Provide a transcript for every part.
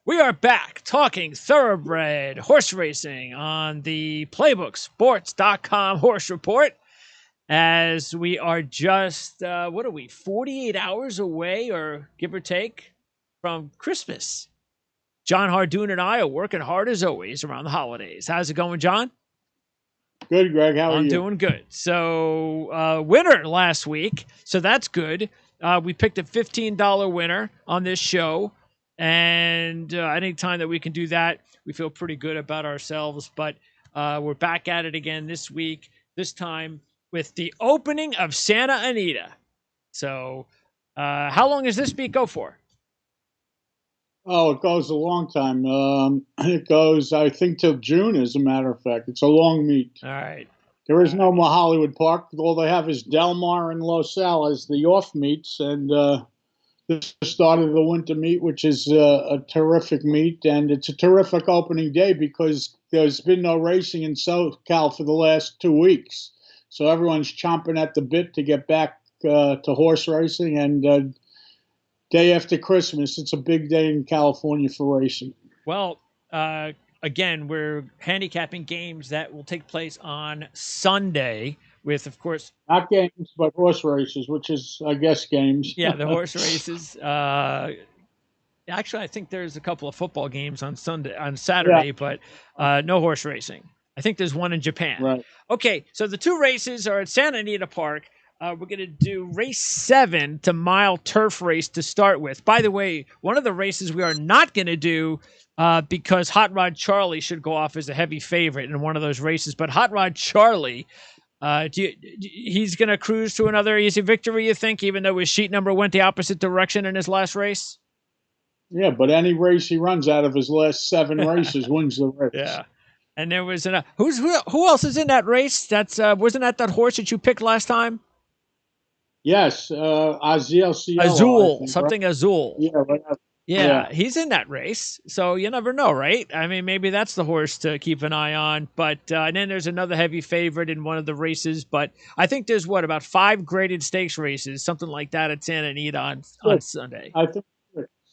We are back talking thoroughbred horse racing on the playbooksports.com horse report as we are just, 48 hours away or give or take from Christmas. Jon Hardoon and I are working hard as always around the holidays. How's it going, John? Good, Greg. How are you? I'm doing good. So, winner last week, so that's good. We picked a $15 winner on this show. And anytime that we can do that, we feel pretty good about ourselves. But we're back at it again this week, this time with the opening of Santa Anita. So how long does this meet go for? Oh, it goes a long time. It goes, I think, till June, as a matter of fact. It's a long meet. All right. There is no more Hollywood Park. All they have is Del Mar and Los Al as the off meets. And this started the winter meet, which is a terrific meet, and it's a terrific opening day because there's been no racing in SoCal for the last 2 weeks. So everyone's chomping at the bit to get back to horse racing, and day after Christmas, it's a big day in California for racing. Well, again, we're handicapping games that will take place on Sunday with, of course, not games, but horse races, which is, I guess, games. Yeah, the horse races. Actually, I think there's a couple of football games on Saturday, but no horse racing. I think there's one in Japan. Right. Okay, so the two races are at Santa Anita Park. We're going to do race 7 to mile turf race to start with. By the way, one of the races we are not going to do because Hot Rod Charlie should go off as a heavy favorite in one of those races. But Hot Rod Charlie, he's going to cruise to another easy victory, you think, even though his sheet number went the opposite direction in his last race? Yeah, but any race he runs out of his last 7 races wins the race. Yeah. And there was who else is in that race? That's wasn't that horse that you picked last time? Yes, Azul, something right? Azul. Yeah, right. Yeah, he's in that race. So you never know, right? I mean, maybe that's the horse to keep an eye on. But and then there's another heavy favorite in one of the races. But I think there's, about 5 graded stakes races, something like that at Santa Anita on Sunday. I think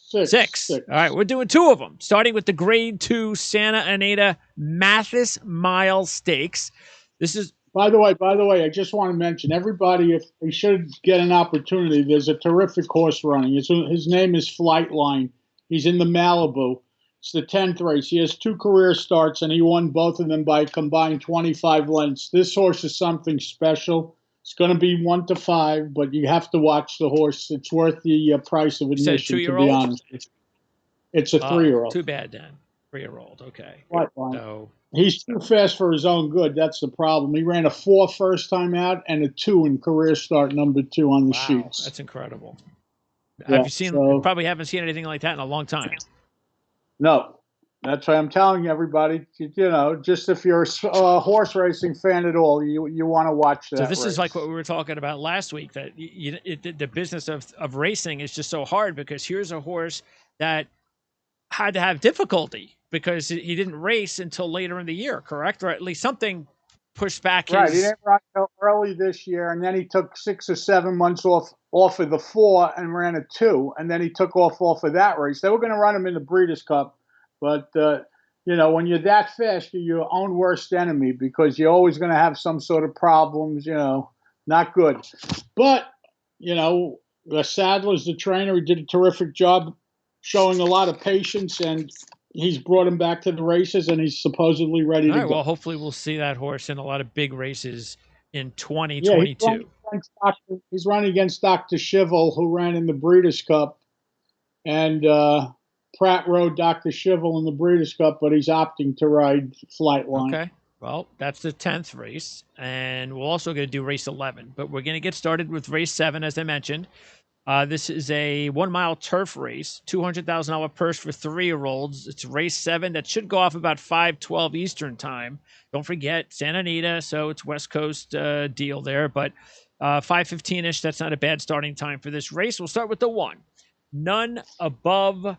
6. All right, we're doing 2 of them, starting with the Grade 2 Santa Anita Mathis Mile Stakes. This is... By the way, I just want to mention, everybody, if they should get an opportunity, there's a terrific horse running. His name is Flightline. He's in the Malibu. It's the 10th race. He has 2 career starts, and he won both of them by a combined 25 lengths. This horse is something special. It's going to be 1 to 5, but you have to watch the horse. It's worth the price of admission, to be honest. It's a 3-year-old. Too bad, then. 3-year-old, okay. Flightline. So... He's too fast for his own good. That's the problem. He ran a 4 first time out and a 2 in career start number 2 on the sheets. That's incredible. Yeah, have you seen? Probably haven't seen anything like that in a long time. No, that's why I'm telling everybody. Just if you're a horse racing fan at all, you want to watch that. So this race. is like what we were talking about last week. That the business of racing is just so hard because here's a horse that had to have difficulty because he didn't race until later in the year, correct? Or at least something pushed back his... Right, he didn't run until early this year, and then he took 6 or 7 months off of the 4 and ran a 2, and then he took off of that race. They were going to run him in the Breeders' Cup, but, when you're that fast, you're your own worst enemy because you're always going to have some sort of problems, not good. But, the Sadler's the trainer. He did a terrific job showing a lot of patience, and he's brought him back to the races, and he's supposedly ready to go. Well, hopefully we'll see that horse in a lot of big races in 2022. Yeah, he's running against Dr. Shivel, who ran in the Breeders' Cup, and Pratt rode Dr. Shivel in the Breeders' Cup, but he's opting to ride Flightline. Okay. Well, that's the 10th race, and we're also going to do race 11. But we're going to get started with race 7, as I mentioned. This is a 1-mile turf race, $200,000 purse for 3-year-olds. It's race 7 that should go off about 5:12 Eastern time. Don't forget, Santa Anita, so it's West Coast deal there. But 5:15-ish, that's not a bad starting time for this race. We'll start with the 1. None Above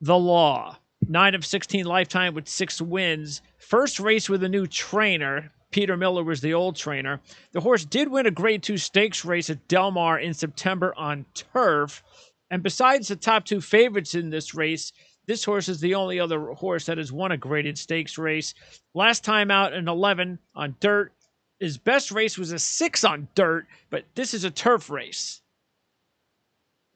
the Law. 9 of 16 lifetime with 6 wins. First race with a new trainer. Peter Miller was the old trainer. The horse did win a Grade 2 stakes race at Del Mar in September on turf. And besides the top 2 favorites in this race, This horse is the only other horse that has won a graded stakes race. Last time out, an 11 on dirt. His best race was a 6 on dirt, but this is a turf race.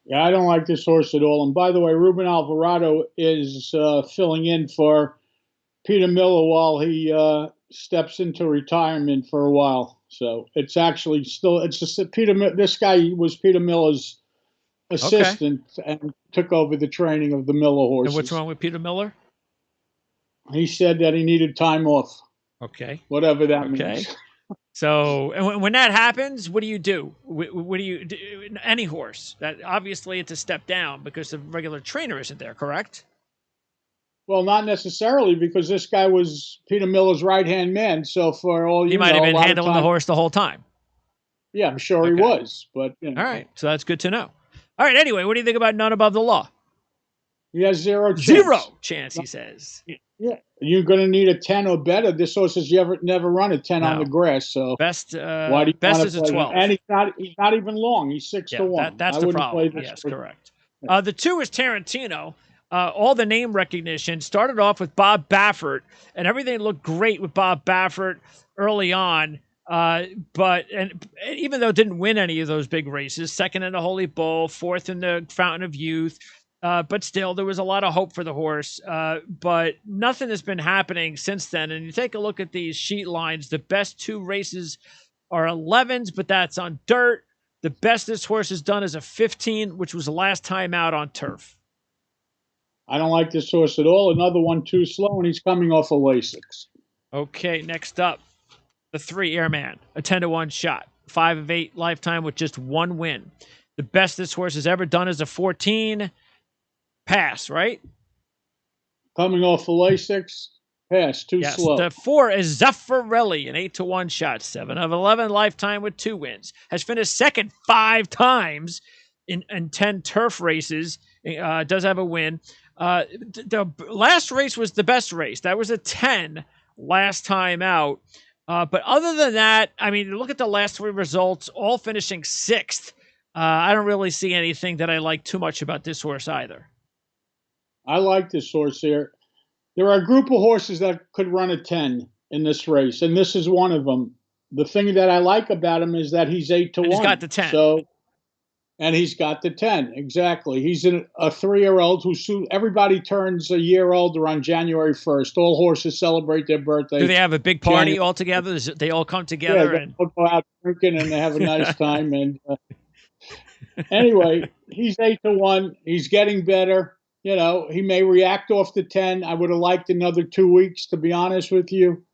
Yeah, I don't like this horse at all. And by the way, Ruben Alvarado is filling in for Peter Miller while he steps into retirement for a while. So it's actually still, it's just that this guy was Peter Miller's assistant and took over the training of the Miller horses. And what's wrong with Peter Miller? He said that he needed time off. Okay. Whatever that means. So, and when that happens, what do you do? What do you do? Any horse? That obviously it's a step down because the regular trainer isn't there, correct? Well, not necessarily, because this guy was Peter Miller's right-hand man. So for all you know, he might have been handling the horse the whole time. Yeah, I'm sure he was. But all right, so that's good to know. All right, anyway, what do you think about None Above the Law? He has zero chance. Zero chance, he says. Yeah, you're going to need a 10 or better. This horse has never run a 10 on the grass. So best is a 12, and he's not even long. He's 6 to 1. That's the problem. Yes, correct. The 2 is Tarantino. All the name recognition started off with Bob Baffert, and everything looked great with Bob Baffert early on. But even though it didn't win any of those big races, second in the Holy Bull, fourth in the Fountain of Youth. But still, there was a lot of hope for the horse. But nothing has been happening since then. And you take a look at these sheet lines. The best 2 races are 11s, but that's on dirt. The best this horse has done is a 15, which was the last time out on turf. I don't like this horse at all. Another one too slow, and he's coming off a Lasix. Okay, next up, the 3 Airman, a 10 to 1 shot, 5 of 8 lifetime with just 1 win. The best this horse has ever done is a 14. Pass, right? Coming off a Lasix, pass, too slow. The 4 is Zaffarelli, an 8 to 1 shot, 7 of 11 lifetime with 2 wins. Has finished second 5 times in 10 turf races. Does have a win. The last race was the best race. That was a 10 last time out. But other than that, I mean, look at the last 3 results, all finishing 6th. I don't really see anything that I like too much about this horse either. I like this horse here. There are a group of horses that could run a 10 in this race, and this is one of them. The thing that I like about him is that he's 8 to 1. He's got the 10. And he's got the 10, exactly. He's a 3-year-old everybody turns a year older on January 1st. All horses celebrate their birthday. Do they have a big party all together? They all come together? Yeah, they go out drinking and they have a nice time. And anyway, he's 8 to 1. He's getting better. You know, he may react off the 10. I would have liked another 2 weeks, to be honest with you.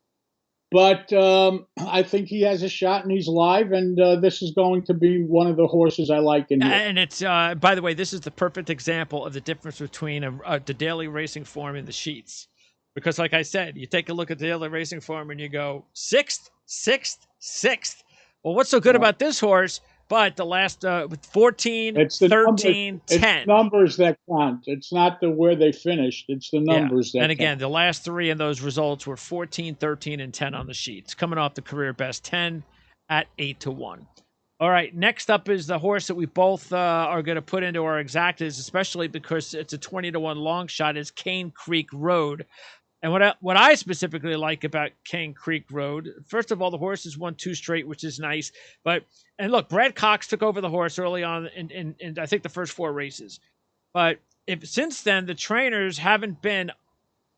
But I think he has a shot, and he's live, and this is going to be one of the horses I like in here. And it's, by the way, this is the perfect example of the difference between the daily racing form and the sheets. Because like I said, you take a look at the daily racing form, and you go 6th, 6th, 6th. Well, what's so good about this horse? But the last 14, 13, numbers, 10. It's numbers that count. It's not where they finished. It's the numbers that And again, count. the last 3 in those results were 14, 13, and 10 on the sheets, coming off the career best 10 at 8 to 1. All right, next up is the horse that we both are going to put into our exactas, especially because it's a 20 to 1 long shot, is Cane Creek Road. And what I specifically like about Cane Creek Road, first of all, the horse has won 2 straight, which is nice. And look, Brad Cox took over the horse early on in I think the first 4 races. But since then, the trainers haven't been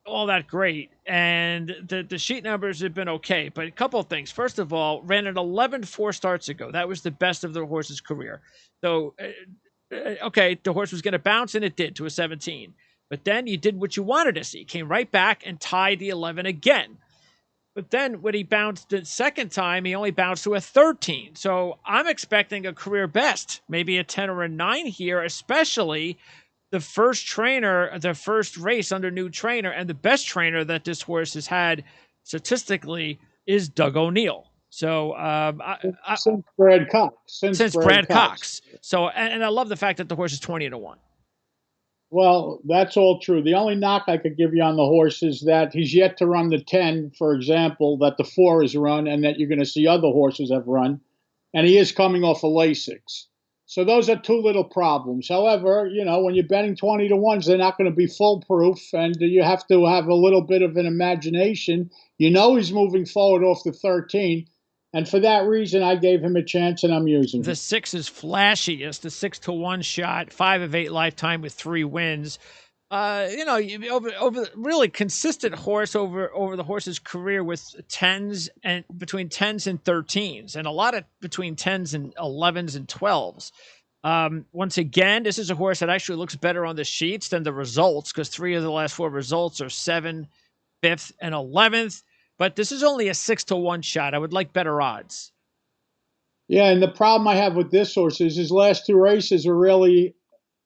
all that great, and the sheet numbers have been okay. But a couple of things. First of all, ran an 11 4 starts ago. That was the best of the horse's career. So, okay, the horse was going to bounce, and it did, to a 17. But then you did what you wanted to see. Came right back and tied the 11 again. But then when he bounced the second time, he only bounced to a 13. So I'm expecting a career best, maybe a 10 or a 9 here, especially the first trainer, the first race under new trainer, and the best trainer that this horse has had statistically is Doug O'Neill. So since Brad Cox. Since Brad Cox. So, and I love the fact that the horse is 20 to 1. Well, that's all true. The only knock I could give you on the horse is that he's yet to run the 10, for example, that the 4 has run and that you're going to see other horses have run. And he is coming off a Lasix. So those are two little problems. However, when you're betting 20 to ones, they're not going to be foolproof, and you have to have a little bit of an imagination. He's moving forward off the 13, and for that reason, I gave him a chance, and I'm using The him. 6 is flashiest, the 6-to-1 shot, 5 of 8 lifetime with 3 wins. Over really consistent horse over the horse's career with tens and between 10s and 13s, and a lot of between 10s and 11s and 12s. Once again, this is a horse that actually looks better on the sheets than the results, because 3 of the last 4 results are 7th, 5th, and 11th. But this is only a 6-to-1 shot. I would like better odds. Yeah, and the problem I have with this horse is his last 2 races were really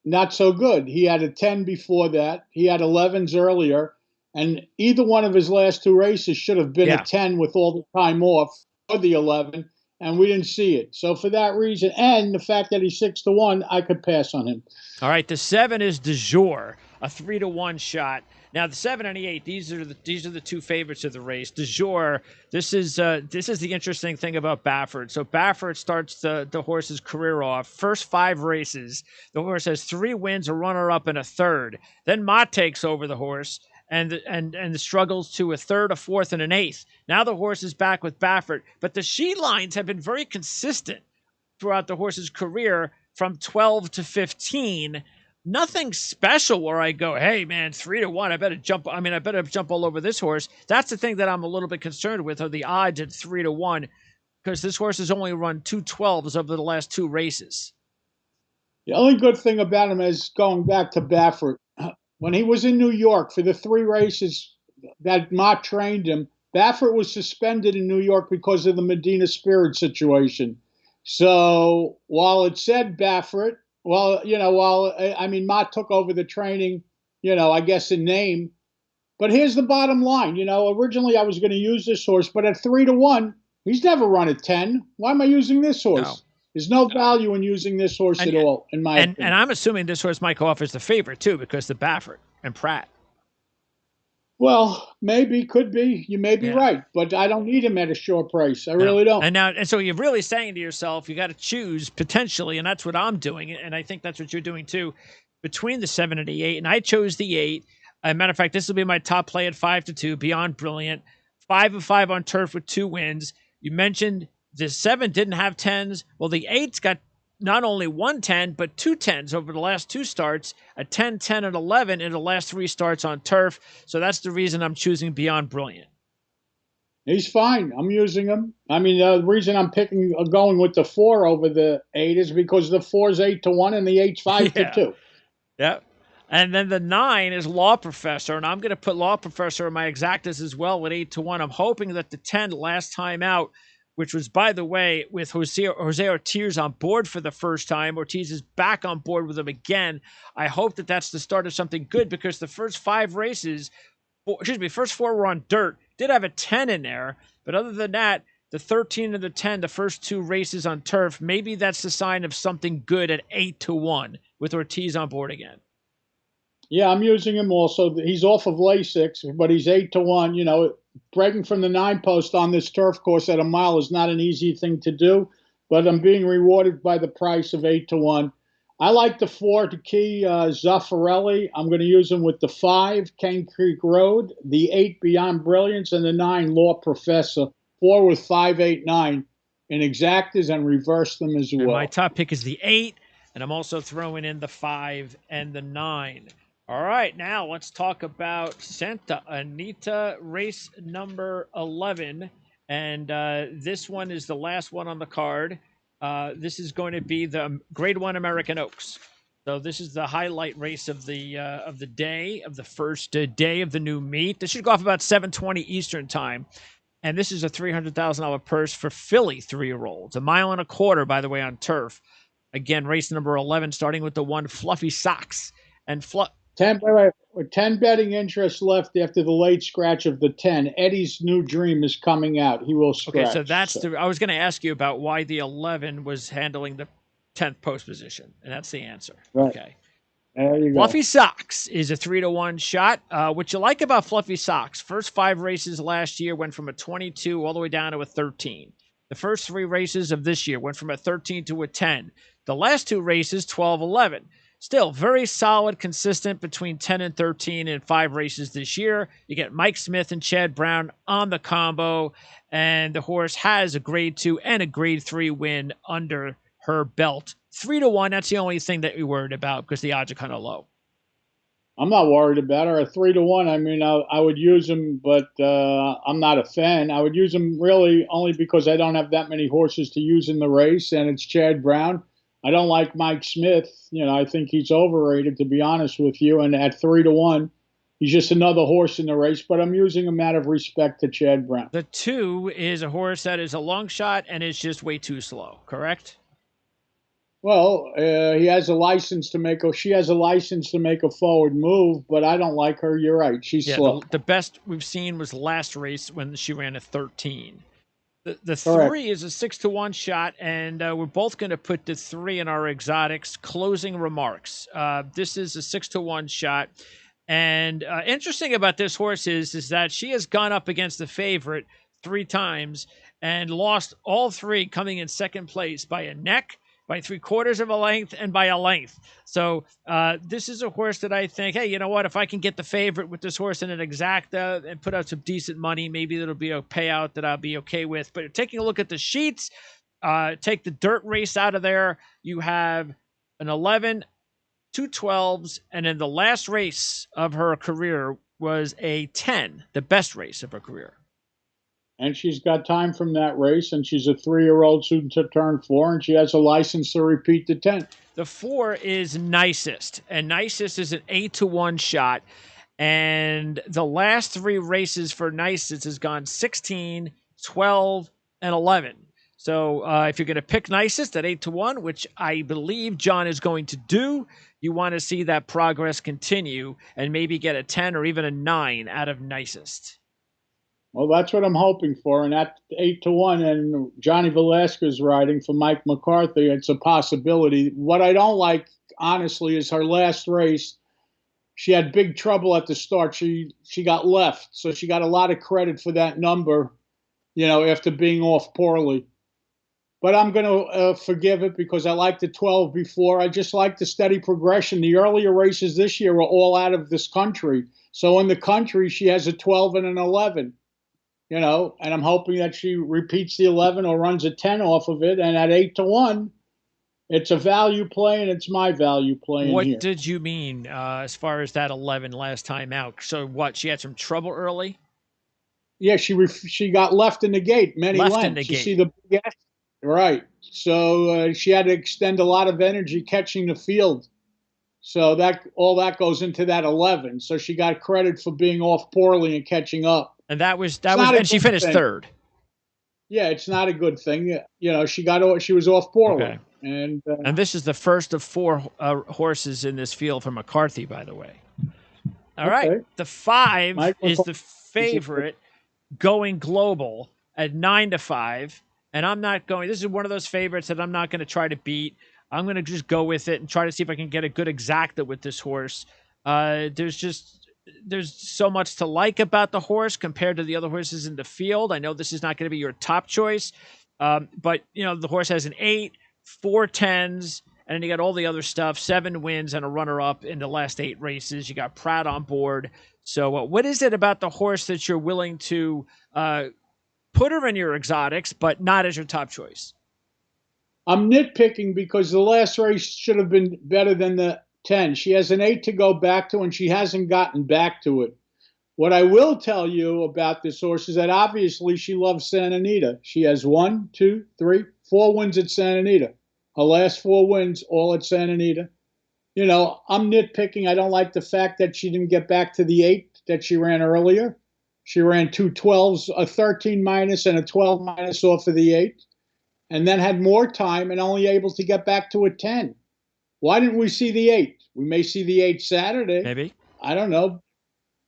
not so good. He had a 10 before that. He had 11s earlier. And either one of his last 2 races should have been a 10 with all the time off, or the 11, and we didn't see it. So for that reason, and the fact that he's 6-to-1, I could pass on him. All right, the 7 is Du Jour, a 3-to-1 shot. Now the 7 and the 8, these are the 2 favorites of the race. Du Jour, this is the interesting thing about Baffert. So Baffert starts the horse's career off. First 5 races, the horse has 3 wins, a runner-up, and a third. Then Mott takes over the horse and struggles to a third, a fourth, and an eighth. Now the horse is back with Baffert, but the sheet lines have been very consistent throughout the horse's career from 12 to 15. Nothing special where I go, hey man, 3-to-1. I better jump all over this horse. That's the thing that I'm a little bit concerned with, are the odds at 3-to-1, because this horse has only run 2 12s over the last 2 races. The only good thing about him is going back to Baffert. When he was in New York for the 3 races that Mott trained him, Baffert was suspended in New York because of the Medina Spirit situation. So while it said Baffert, Mott took over the training, I guess in name. But here's the bottom line. Originally I was going to use this horse, but at 3-to-1, he's never run a 10. Why am I using this horse? No. There's no value in using this horse at all, in my opinion. And I'm assuming this horse might go off as the favorite, too, because the Baffert and Pratt. Well, maybe, could be. You may be right, but I don't need him at a short price. I really don't. And so you're really saying to yourself, you got to choose potentially, and that's what I'm doing, and I think that's what you're doing too, between the 7 and the 8. And I chose the 8. As a matter of fact, this will be my top play at 5-2, Beyond Brilliant. 5 of 5 on turf with 2 wins. You mentioned the 7 didn't have 10s. Well, the 8's got not only 1 10, but 2 10s over the last 2 starts, a 10, 10, and 11 in the last 3 starts on turf. So that's the reason I'm choosing Beyond Brilliant. He's fine. I'm using him. The reason I'm going with the 4 over the 8 is because the 4's 8-to-1 and the 8's 5-2. Yeah. And then the 9 is Law Professor, and I'm going to put Law Professor in my exactas as well with 8-to-1. I'm hoping that the 10 last time out, which was, by the way, with Jose Ortiz on board for the first time. Ortiz is back on board with him again. I hope that that's the start of something good, because the first 5 races, first 4 were on dirt. Did have a 10 in there, but other than that, the 13 and the 10, the first 2 races on turf, maybe that's the sign of something good at 8-to-1 with Ortiz on board again. Yeah, I'm using him also. He's off of Lasix, but he's 8-to-1. Breaking from the 9 post on this turf course at a mile is not an easy thing to do, but I'm being rewarded by the price of 8-to-1. I like the 4 to key Zaffarelli. I'm going to use him with the 5, Cane Creek Road, the 8, Beyond Brilliance, and the 9, Law Professor. 4 with 5, 8, 9 in exactas, and reverse them as well. And my top pick is the 8, and I'm also throwing in the 5 and the 9. All right, now let's talk about Santa Anita race number 11. And this one is the last one on the card. This is going to be the Grade 1 American Oaks. So this is the highlight race of the day, of the first day of the new meet. This should go off about 7:20 Eastern time. And this is a $300,000 purse for Philly 3-year-olds. 1.25 miles, by the way, on turf. Again, race number 11, starting with the 1 Fluffy Socks. And 10 betting interests left after the late scratch of the 10. Eddie's New Dream is coming out. He will scratch. Okay, so that's I was going to ask you about why the 11 was handling the 10th post position, and that's the answer. Right. Okay. There you go. Fluffy Socks is a 3-to-1 shot. What you like about Fluffy Socks, first 5 races last year went from a 22 all the way down to a 13. The first 3 races of this year went from a 13 to a 10. The last two races, 12, 11. Still very solid, consistent between 10 and 13 in 5 races this year. You get Mike Smith and Chad Brown on the combo, and the horse has a grade 2 and a grade 3 win under her belt. 3-1, that's the only thing that we're worried about because the odds are kind of low. I'm not worried about her. 3-1. I mean, I would use him, but I'm not a fan. I would use him really only because I don't have that many horses to use in the race, and it's Chad Brown. I don't like Mike Smith. You know, I think he's overrated, to be honest with you. And at 3-1, he's just another horse in the race. But I'm using him out of respect to Chad Brown. The 2 is a horse that is a long shot and is just way too slow. Correct? Well, he has a license to make a. She has a license to make a forward move, but I don't like her. You're right. She's slow. The best we've seen was last race when she ran a 13. The Correct. 3 is a 6-1 shot, and we're both going to put the 3 in our exotics. Closing remarks. This is a 6-1 shot, and interesting about this horse is that she has gone up against the favorite 3 times and lost all 3, coming in second place by a neck, by 3/4 of a length, and by a length. So this is a horse that I think, hey, you know what? If I can get the favorite with this horse in an exacta and put out some decent money, maybe that'll be a payout that I'll be okay with. But taking a look at the sheets, take the dirt race out of there. You have an 11, 2 12s, and then the last race of her career was a 10, the best race of her career. And she's got time from that race, and she's a 3-year-old soon to turn 4, and she has a license to repeat the 10. The 4 is Nicest, and Nicest is an 8-1 shot. And the last 3 races for Nicest has gone 16, 12, and 11. So if you're going to pick Nicest at 8-1, which I believe John is going to do, you want to see that progress continue and maybe get a 10 or even a 9 out of Nicest. Well, that's what I'm hoping for. And at 8-1, and Johnny Velasquez riding for Mike McCarthy, it's a possibility. What I don't like, honestly, is her last race. She had big trouble at the start. She got left, so she got a lot of credit for that number, you know, after being off poorly. But I'm going to forgive it because I liked the 12 before. I just like the steady progression. The earlier races this year were all out of this country. So in the country, she has a 12 and an 11. You know, and I'm hoping that she repeats the 11 or runs a 10 off of it. And at 8-1, it's a value play, and it's my value play. What here. did you mean as far as that 11 last time out? So what? She had some trouble early. Yeah, she got left in the gate many left lengths. In the you gate. See the big S? Right. So she had to extend a lot of energy catching the field. So that all that goes into that 11. So she got credit for being off poorly and catching up. And and she finished thing. 3rd. Yeah, it's not a good thing. You know, she was off poorly. Okay. And this is the first of 4 horses in this field for McCarthy, by the way. All right. The 5 is the favorite going global at 9-5. And I'm not going, this is one of those favorites that I'm not going to try to beat. I'm going to just go with it and try to see if I can get a good exacta with this horse. There's so much to like about the horse compared to the other horses in the field. I know this is not going to be your top choice, but you know the horse has an 8, 4 10s, and then you got all the other stuff: 7 wins and a runner-up in the last 8 races. You got Pratt on board. So, what is it about the horse that you're willing to put her in your exotics, but not as your top choice? I'm nitpicking because the last race should have been better than the 10. She has an 8 to go back to, and she hasn't gotten back to it. What I will tell you about this horse is that obviously she loves Santa Anita. She has 1, 2, 3, 4 wins at Santa Anita. Her last 4 wins, all at Santa Anita. You know, I'm nitpicking. I don't like the fact that she didn't get back to the 8 that she ran earlier. She ran 2 12s, a 13 minus and a 12 minus off of the 8, and then had more time and only able to get back to a 10. Why didn't we see the 8? We may see the 8 Saturday. Maybe. I don't know.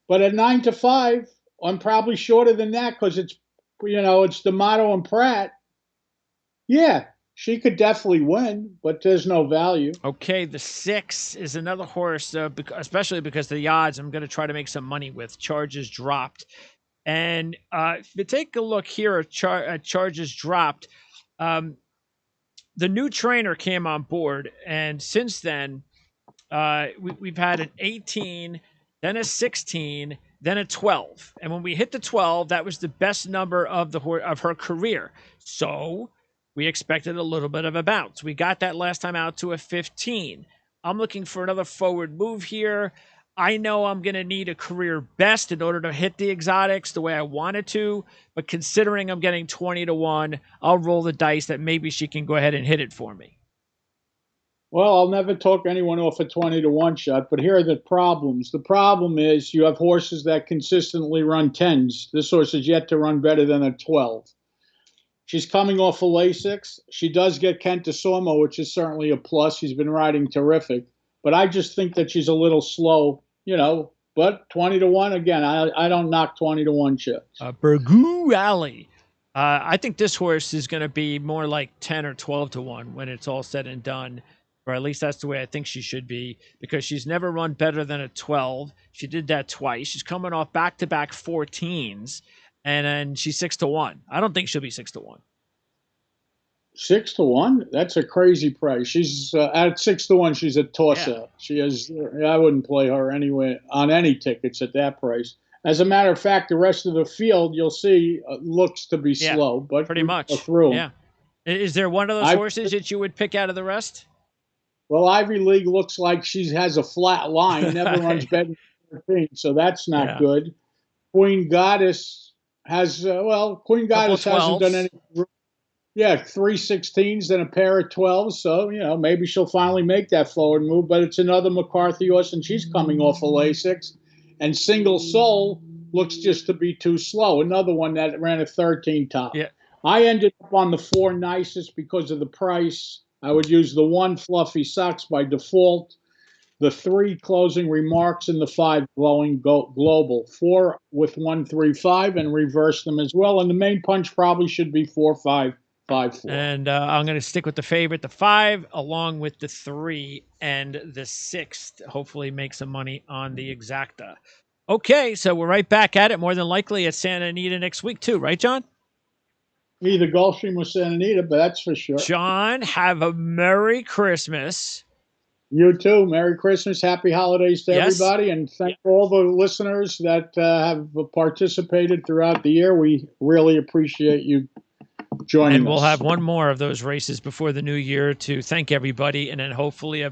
But at 9-5, I'm probably shorter than that because it's, you know, it's D'Amato and Pratt. Yeah, she could definitely win, but there's no value. Okay, the 6 is another horse, especially because of the odds I'm going to try to make some money with. Charges dropped. And if you take a look here at charges dropped, the new trainer came on board, and since then, we've had an 18, then a 16, then a 12. And when we hit the 12, that was the best number of her career. So we expected a little bit of a bounce. We got that last time out to a 15. I'm looking for another forward move here. I know I'm going to need a career best in order to hit the exotics the way I wanted to, but considering I'm getting 20 to 1, I'll roll the dice that maybe she can go ahead and hit it for me. Well, I'll never talk anyone off a 20 to 1 shot, but here are the problems. The problem is you have horses that consistently run 10s. This horse is yet to run better than a 12. She's coming off a Lasix. She does get Kent DeSormo, which is certainly a plus. He's been riding terrific. But I just think that she's a little slow, but 20 to 1, again, I don't knock 20 to 1 chips. Burgoo Alley. I think this horse is going to be more like 10 or 12 to 1 when it's all said and done. Or at least that's the way I think she should be, because she's never run better than a 12. She did that twice. She's coming off back-to-back 14s, and then she's 6 to 1. I don't think she'll be 6 to 1. 6 to 1? That's a crazy price. She's at 6 to 1. She's a toss-up. Yeah. She is. I wouldn't play her anywhere on any tickets at that price. As a matter of fact, the rest of the field you'll see looks to be slow, but pretty much through. Yeah. Is there one of those horses that you would pick out of the rest? Well, Ivy League looks like she has a flat line, never runs better than 13, so that's not good. Queen Goddess has, Queen Goddess hasn't done any. Yeah, 3 16s and a pair of 12s, so, maybe she'll finally make that forward move, but it's another McCarthy horse, and she's coming off a Lasix. And Single Soul looks just to be too slow, another one that ran a 13 top. Yeah. I ended up on the 4 nicest because of the price. I would use the 1 Fluffy Socks by default, the 3 Closing Remarks, and the 5 Glowing Global. 4 with 1 3 5 and reverse them as well. And the main punch probably should be 4 5 5 4. And I'm going to stick with the favorite, the 5, along with the 3 and the 6. Hopefully make some money on the exacta. Okay, so we're right back at it, more than likely at Santa Anita next week too, right, John? Either Gulfstream or Santa Anita, but that's for sure. John, have a Merry Christmas. You too. Merry Christmas. Happy holidays to everybody. And thank all the listeners that have participated throughout the year. We really appreciate you joining us. And we'll have one more of those races before the new year to thank everybody. And then hopefully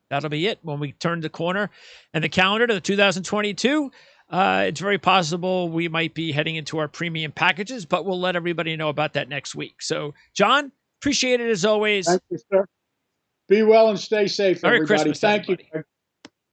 that'll be it when we turn the corner and the calendar to the 2022. It's very possible we might be heading into our premium packages, but we'll let everybody know about that next week. So, John, appreciate it as always. Thank you, sir. Be well and stay safe, Merry everybody. Christmas, Thank everybody. you.